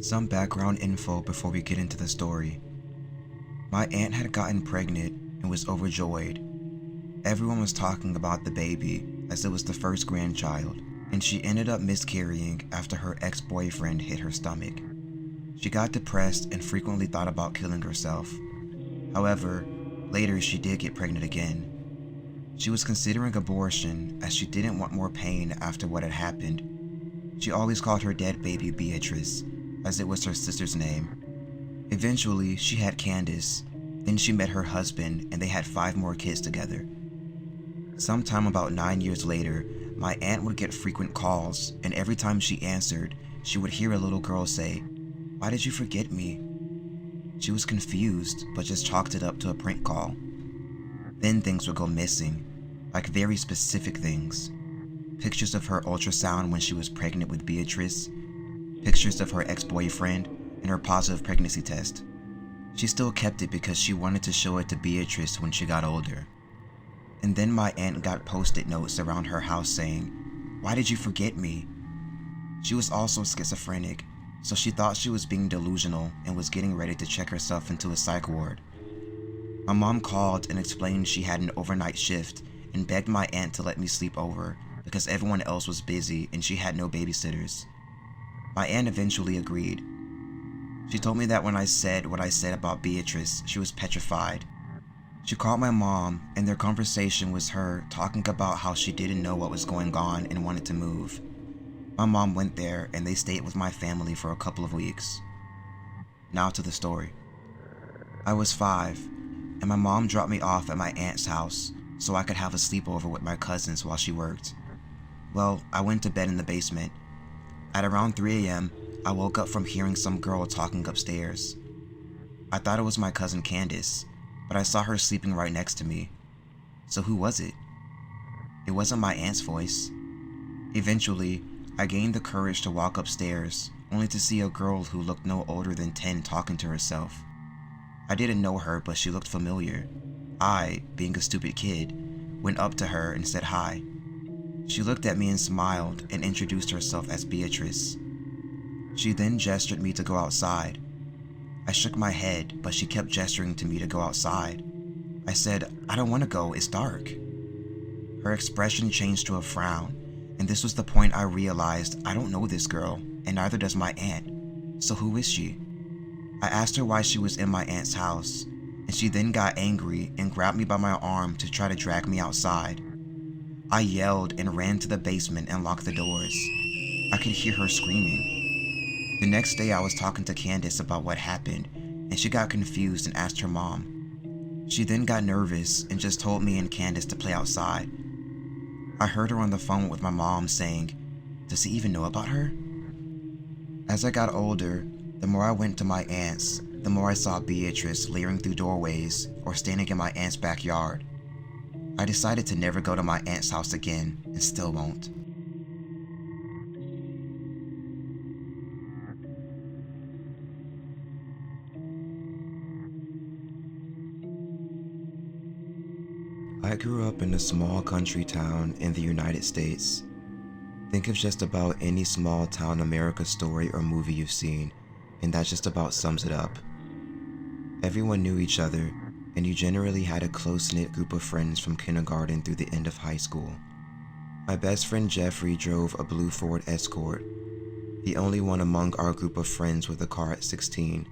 Some background info before we get into the story. My aunt had gotten pregnant and was overjoyed. Everyone was talking about the baby as it was the first grandchild, and she ended up miscarrying after her ex-boyfriend hit her stomach. She got depressed and frequently thought about killing herself. However, later she did get pregnant again. She was considering abortion as she didn't want more pain after what had happened. She always called her dead baby Beatrice, as it was her sister's name. Eventually, she had Candace. Then she met her husband and they had 5 more kids together. Sometime about 9 years later, my aunt would get frequent calls, and every time she answered, she would hear a little girl say, "Why did you forget me?" She was confused, but just chalked it up to a prank call. Then things would go missing, like very specific things. Pictures of her ultrasound when she was pregnant with Beatrice, pictures of her ex-boyfriend, and her positive pregnancy test. She still kept it because she wanted to show it to Beatrice when she got older. And then my aunt got post-it notes around her house saying, "Why did you forget me?" She was also schizophrenic, so she thought she was being delusional and was getting ready to check herself into a psych ward. My mom called and explained she had an overnight shift and begged my aunt to let me sleep over because everyone else was busy and she had no babysitters. My aunt eventually agreed. She told me that when I said what I said about Beatrice, she was petrified. She called my mom, and their conversation was her talking about how she didn't know what was going on and wanted to move. My mom went there and they stayed with my family for a couple of weeks. Now to the story. I was 5, and my mom dropped me off at my aunt's house so I could have a sleepover with my cousins while she worked. Well, I went to bed in the basement. At around 3 a.m., I woke up from hearing some girl talking upstairs. I thought it was my cousin Candace, but I saw her sleeping right next to me. So who was it? It wasn't my aunt's voice. Eventually, I gained the courage to walk upstairs, only to see a girl who looked no older than 10 talking to herself. I didn't know her, but she looked familiar. I, being a stupid kid, went up to her and said hi. She looked at me and smiled and introduced herself as Beatrice. She then gestured me to go outside. I shook my head, but she kept gesturing to me to go outside. I said, "I don't want to go, it's dark." Her expression changed to a frown, and this was the point I realized I don't know this girl, and neither does my aunt. So who is she? I asked her why she was in my aunt's house, and she then got angry and grabbed me by my arm to try to drag me outside. I yelled and ran to the basement and locked the doors. I could hear her screaming. The next day I was talking to Candace about what happened, and she got confused and asked her mom. She then got nervous and just told me and Candace to play outside. I heard her on the phone with my mom saying, "Does he even know about her?" As I got older, the more I went to my aunt's, the more I saw Beatrice leering through doorways or standing in my aunt's backyard. I decided to never go to my aunt's house again and still won't. I grew up in a small country town in the United States. Think of just about any small town America story or movie you've seen, and that just about sums it up. Everyone knew each other, and you generally had a close-knit group of friends from kindergarten through the end of high school. My best friend Jeffrey drove a blue Ford Escort, the only one among our group of friends with a car at 16,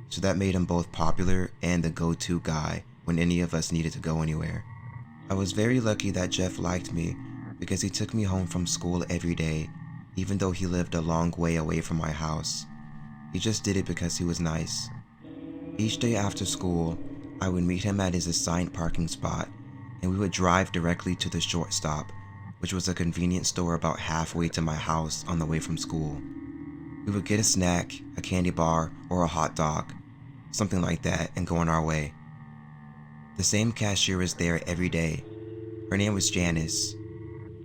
so that made him both popular and the go-to guy when any of us needed to go anywhere. I was very lucky that Jeff liked me because he took me home from school every day, even though he lived a long way away from my house. He just did it because he was nice. Each day after school, I would meet him at his assigned parking spot, and we would drive directly to the short stop, which was a convenience store about halfway to my house on the way from school. We would get a snack, a candy bar, or a hot dog, something like that, and go on our way. The same cashier was there every day. Her name was Janice.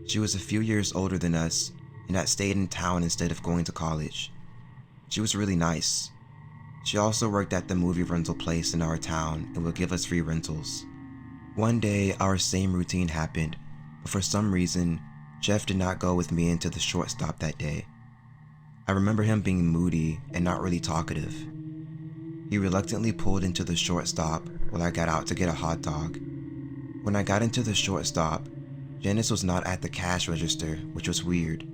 She was a few years older than us and had stayed in town instead of going to college. She was really nice. She also worked at the movie rental place in our town and would give us free rentals. One day, our same routine happened, but for some reason, Jeff did not go with me into the short stop that day. I remember him being moody and not really talkative. He reluctantly pulled into the short stop while I got out to get a hot dog. When I got into the short stop, Janice was not at the cash register, which was weird.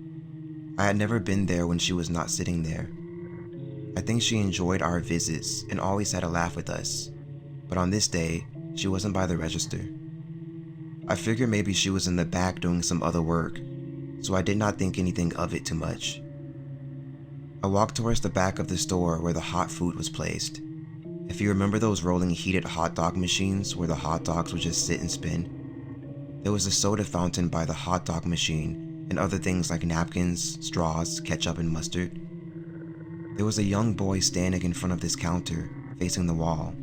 I had never been there when she was not sitting there. I think she enjoyed our visits and always had a laugh with us, but on this day, she wasn't by the register. I figured maybe she was in the back doing some other work, so I did not think anything of it too much. I walked towards the back of the store where the hot food was placed. If you remember those rolling heated hot dog machines where the hot dogs would just sit and spin, there was a soda fountain by the hot dog machine and other things like napkins, straws, ketchup, and mustard. There was a young boy standing in front of this counter, facing the wall.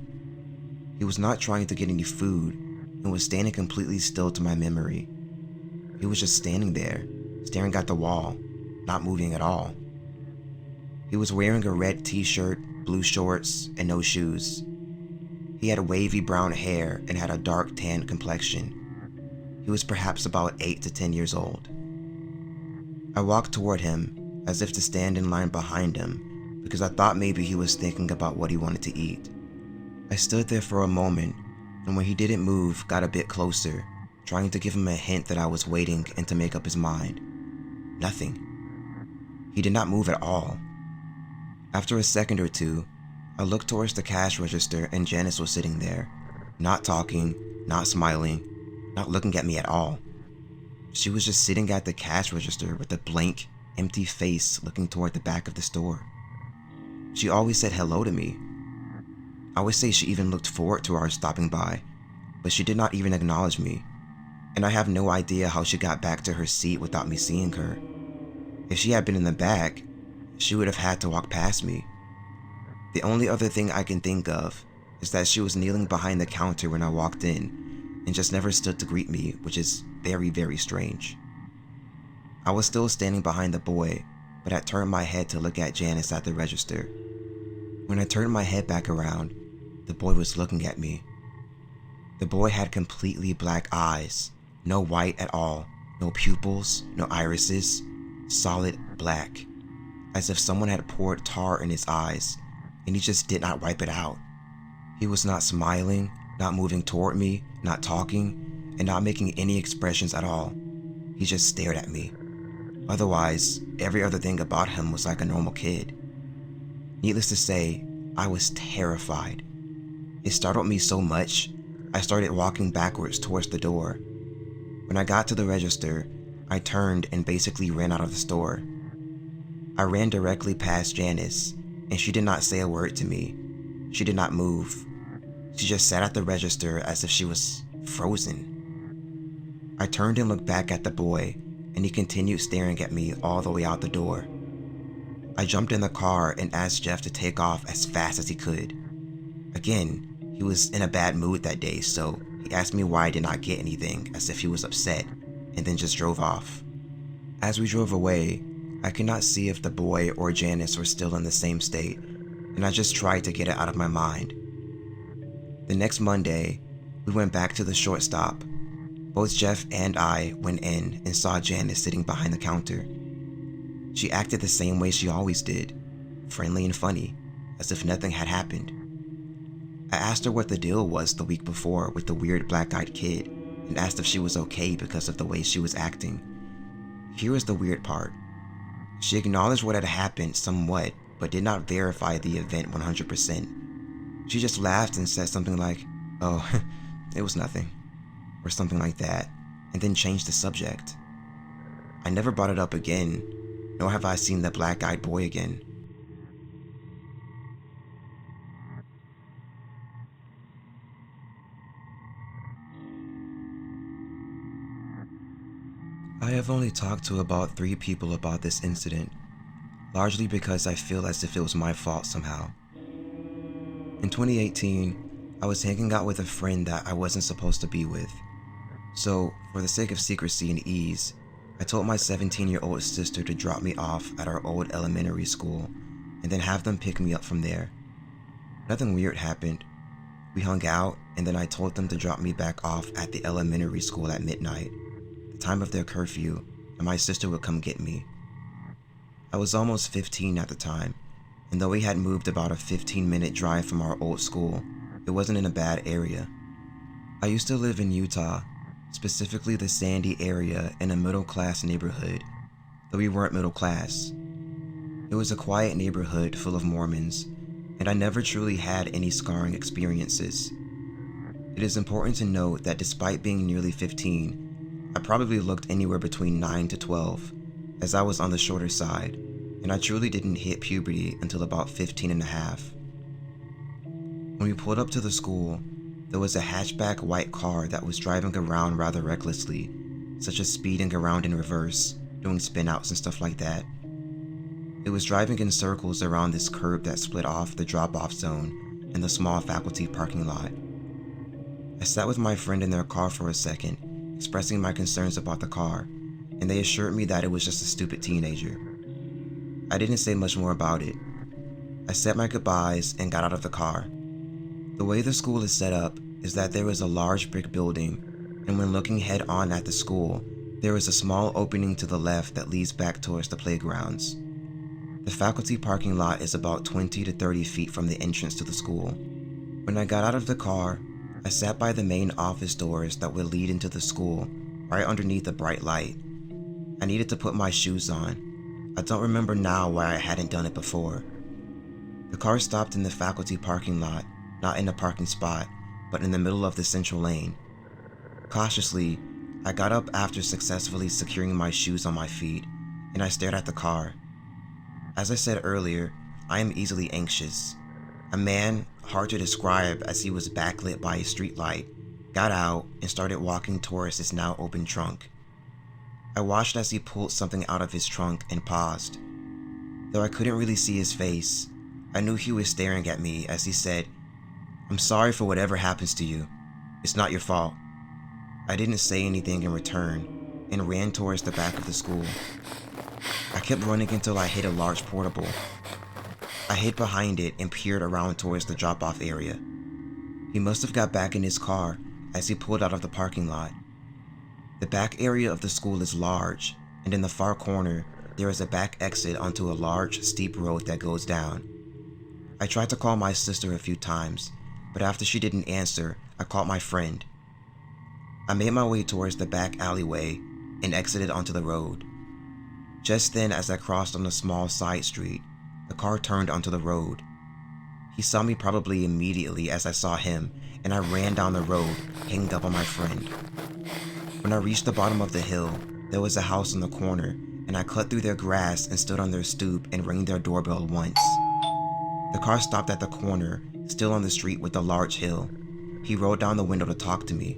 He was not trying to get any food and was standing completely still to my memory. He was just standing there, staring at the wall, not moving at all. He was wearing a red t-shirt, blue shorts, and no shoes. He had wavy brown hair and had a dark tan complexion. He was perhaps about 8 to 10 years old. I walked toward him as if to stand in line behind him because I thought maybe he was thinking about what he wanted to eat. I stood there for a moment, and when he didn't move, got a bit closer, trying to give him a hint that I was waiting and to make up his mind. Nothing. He did not move at all. After a second or two, I looked towards the cash register and Janice was sitting there, not talking, not smiling, not looking at me at all. She was just sitting at the cash register with a blank, empty face looking toward the back of the store. She always said hello to me. I would say she even looked forward to our stopping by, but she did not even acknowledge me, and I have no idea how she got back to her seat without me seeing her. If she had been in the back, she would have had to walk past me. The only other thing I can think of is that she was kneeling behind the counter when I walked in and just never stood to greet me, which is very, very strange. I was still standing behind the boy, but had turned my head to look at Janice at the register. When I turned my head back around, the boy was looking at me. The boy had completely black eyes, no white at all, no pupils, no irises, solid black, as if someone had poured tar in his eyes, and he just did not wipe it out. He was not smiling, not moving toward me, not talking, and not making any expressions at all. He just stared at me. Otherwise, every other thing about him was like a normal kid. Needless to say, I was terrified. It startled me so much, I started walking backwards towards the door. When I got to the register, I turned and basically ran out of the store. I ran directly past Janice, and she did not say a word to me. She did not move. She just sat at the register as if she was frozen. I turned and looked back at the boy, and he continued staring at me all the way out the door. I jumped in the car and asked Jeff to take off as fast as he could. Again, he was in a bad mood that day, so he asked me why I did not get anything, as if he was upset, and then just drove off. As we drove away, I could not see if the boy or Janice were still in the same state, and I just tried to get it out of my mind. The next Monday, we went back to the short stop. Both Jeff and I went in and saw Janice sitting behind the counter. She acted the same way she always did, friendly and funny, as if nothing had happened. I asked her what the deal was the week before with the weird black-eyed kid and asked if she was okay because of the way she was acting. Here is the weird part. She acknowledged what had happened somewhat, but did not verify the event 100%. She just laughed and said something like, "Oh, it was nothing," or something like that, and then changed the subject. I never brought it up again, nor have I seen the black-eyed boy again. I have only talked to about 3 people about this incident, largely because I feel as if it was my fault somehow. In 2018, I was hanging out with a friend that I wasn't supposed to be with. So, for the sake of secrecy and ease, I told my 17-year-old sister to drop me off at our old elementary school and then have them pick me up from there. Nothing weird happened. We hung out, and then I told them to drop me back off at the elementary school at midnight, the time of their curfew, and my sister would come get me. I was almost 15 at the time, and though we had moved about a 15-minute drive from our old school, it wasn't in a bad area. I used to live in Utah, specifically the Sandy area in a middle-class neighborhood, though we weren't middle class. It was a quiet neighborhood full of Mormons, and I never truly had any scarring experiences. It is important to note that despite being nearly 15, I probably looked anywhere between 9 to 12, as I was on the shorter side, and I truly didn't hit puberty until about 15 and a half. When we pulled up to the school, there was a hatchback white car that was driving around rather recklessly, such as speeding around in reverse, doing spin-outs and stuff like that. It was driving in circles around this curb that split off the drop-off zone and the small faculty parking lot. I sat with my friend in their car for a second, expressing my concerns about the car, and they assured me that it was just a stupid teenager. I didn't say much more about it. I said my goodbyes and got out of the car. The way the school is set up is that there is a large brick building, and when looking head-on at the school, there is a small opening to the left that leads back towards the playgrounds. The faculty parking lot is about 20 to 30 feet from the entrance to the school. When I got out of the car, I sat by the main office doors that would lead into the school, right underneath a bright light. I needed to put my shoes on. I don't remember now why I hadn't done it before. The car stopped in the faculty parking lot, not in a parking spot, but in the middle of the central lane. Cautiously, I got up after successfully securing my shoes on my feet, and I stared at the car. As I said earlier, I am easily anxious. A man, hard to describe as he was backlit by a streetlight, got out and started walking towards his now open trunk. I watched as he pulled something out of his trunk and paused. Though I couldn't really see his face, I knew he was staring at me as he said, "I'm sorry for whatever happens to you. It's not your fault." I didn't say anything in return and ran towards the back of the school. I kept running until I hit a large portable. I hid behind it and peered around towards the drop-off area. He must have got back in his car as he pulled out of the parking lot. The back area of the school is large, and in the far corner, there is a back exit onto a large, steep road that goes down. I tried to call my sister a few times, but after she didn't answer, I called my friend. I made my way towards the back alleyway and exited onto the road. Just then, as I crossed on a small side street, the car turned onto the road. He saw me probably immediately as I saw him, and I ran down the road, hanging up on my friend. When I reached the bottom of the hill, there was a house on the corner, and I cut through their grass and stood on their stoop and rang their doorbell once. The car stopped at the corner, still on the street with the large hill. He rolled down the window to talk to me.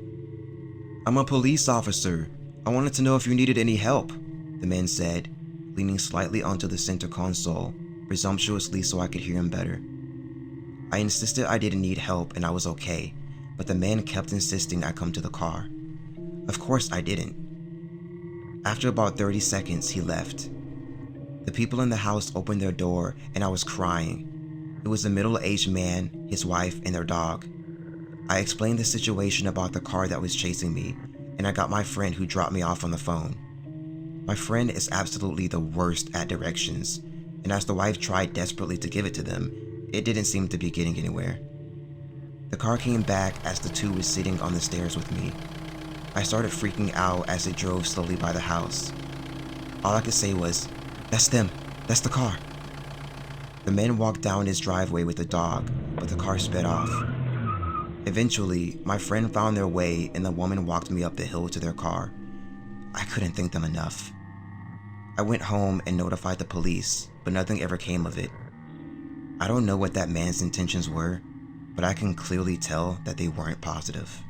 "I'm a police officer. I wanted to know if you needed any help," the man said, leaning slightly onto the center console, presumptuously so I could hear him better. I insisted I didn't need help and I was okay, but the man kept insisting I come to the car. Of course I didn't. After about 30 seconds, he left. The people in the house opened their door and I was crying. It was a middle-aged man, his wife, and their dog. I explained the situation about the car that was chasing me, and I got my friend who dropped me off on the phone. My friend is absolutely the worst at directions, and as the wife tried desperately to give it to them, it didn't seem to be getting anywhere. The car came back as the two was sitting on the stairs with me. I started freaking out as it drove slowly by the house. All I could say was, "That's them, that's the car." The man walked down his driveway with the dog, but the car sped off. Eventually, my friend found their way and the woman walked me up the hill to their car. I couldn't thank them enough. I went home and notified the police, but nothing ever came of it. I don't know what that man's intentions were, but I can clearly tell that they weren't positive.